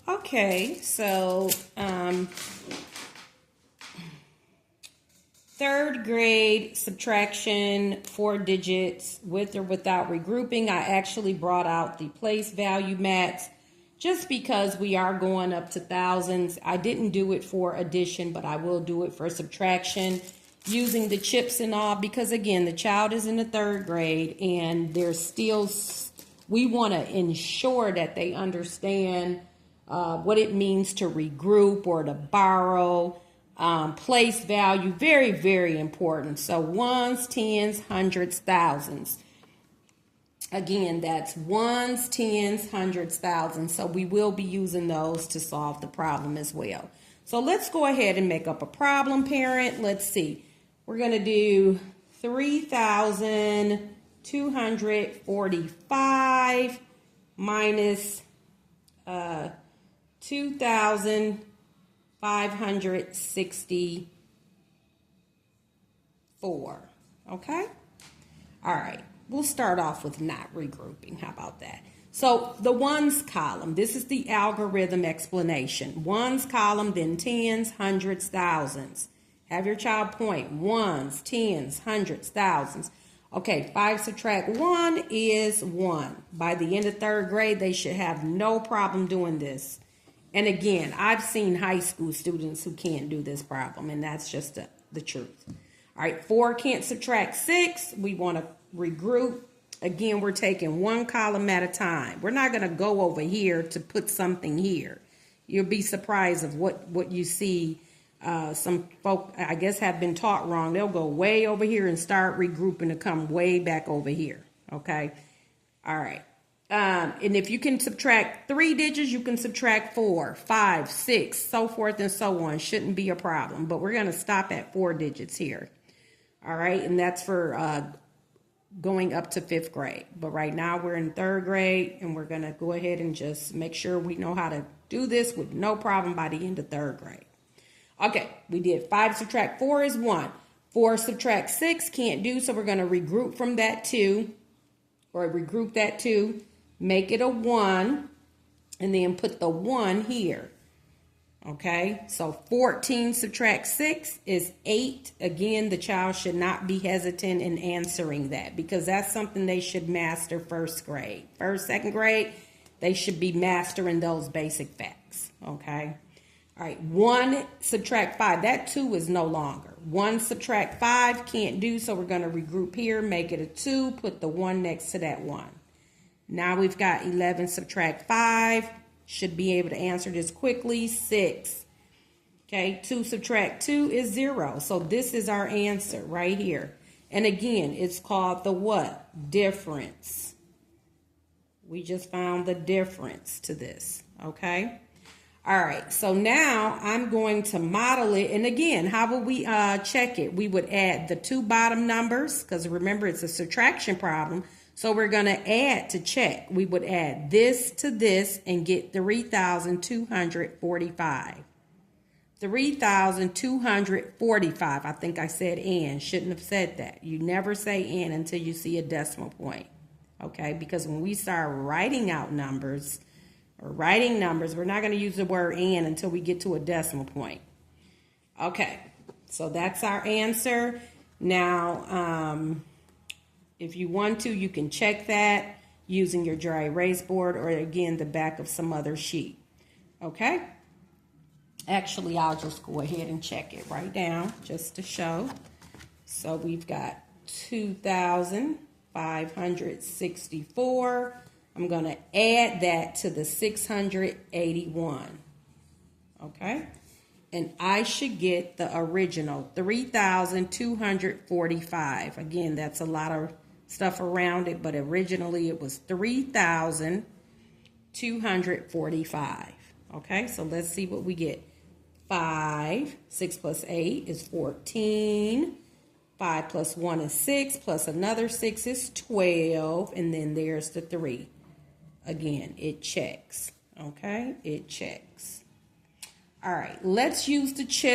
Okay, so third grade subtraction, 4 digits with or without regrouping. I actually brought out the place value mats just because we are going up to thousands. I didn't do it for addition, but I will do it for subtraction using the chips and all, because again, the child is in the third grade and they're still, we want to ensure that they understand what it means to regroup or to borrow. Place value, very, very important. So ones, tens, hundreds, thousands. Again, that's ones, tens, hundreds, thousands. So we will be using those to solve the problem as well. So let's go ahead and make up a problem, parent. Let's see. We're going to do 3,245 minus 2,564. Okay? All right. We'll start off with not regrouping. How about that? So the ones column, this is the algorithm explanation. Ones column, then tens, hundreds, thousands. Have your child point ones, tens, hundreds, thousands. Okay, 5 subtract 1 is 1. By the end of third grade, they should have no problem doing this. And again, I've seen high school students who can't do this problem, and that's just the truth. All right, 4 can't subtract 6. We want to regroup. Again, we're taking one column at a time. We're not going to go over here to put something here. You'll be surprised of what you see. Some folk, I guess, have been taught wrong. They'll go way over here and start regrouping to come way back over here. Okay. All right. And if you can subtract 3 digits, you can subtract 4, 5, 6, so forth and so on. Shouldn't be a problem. But we're going to stop at 4 digits here. All right. And that's for going up to 5th grade. But right now we're in 3rd grade, and we're going to go ahead and just make sure we know how to do this with no problem by the end of 3rd grade. Okay, we did 5 subtract 4 is 1. 4 subtract 6 can't do, so we're going to regroup from that 2, or regroup that 2, make it a 1, and then put the 1 here. Okay, so 14 subtract 6 is 8. Again, the child should not be hesitant in answering that, because that's something they should master 1st grade. 1st, 2nd grade, they should be mastering those basic facts. Okay. All right, 1 subtract 5. That 2 is no longer. 1 subtract 5 can't do, so we're going to regroup here, make it a 2, put the 1 next to that 1. Now we've got 11 subtract 5. Should be able to answer this quickly. 6. Okay, 2 subtract 2 is 0. So this is our answer right here. And again, it's called the what? Difference. We just found the difference to this. Okay. All right, so now I'm going to model it. And again, how would we check it? We would add the 2 bottom numbers, because remember, it's a subtraction problem. So we're going to add to check. We would add this to this and get 3,245. 3,245. I think I said and. Shouldn't have said that. You never say and until you see a decimal point. Okay, because when we start writing out numbers, we're not going to use the word and until we get to a decimal point. Okay, so that's our answer. Now, if you want to, you can check that using your dry erase board, or again, the back of some other sheet. Okay? Actually, I'll just go ahead and check it right down just to show. So we've got 2,564. I'm going to add that to the 681, okay? And I should get the original, 3,245. Again, that's a lot of stuff around it, but originally it was 3,245, okay? So let's see what we get. 5, 6 plus 8 is 14. 5 plus 1 is 6, plus another 6 is 12, and then there's the 3. Again, it checks, okay? It checks. All right, let's use the chip.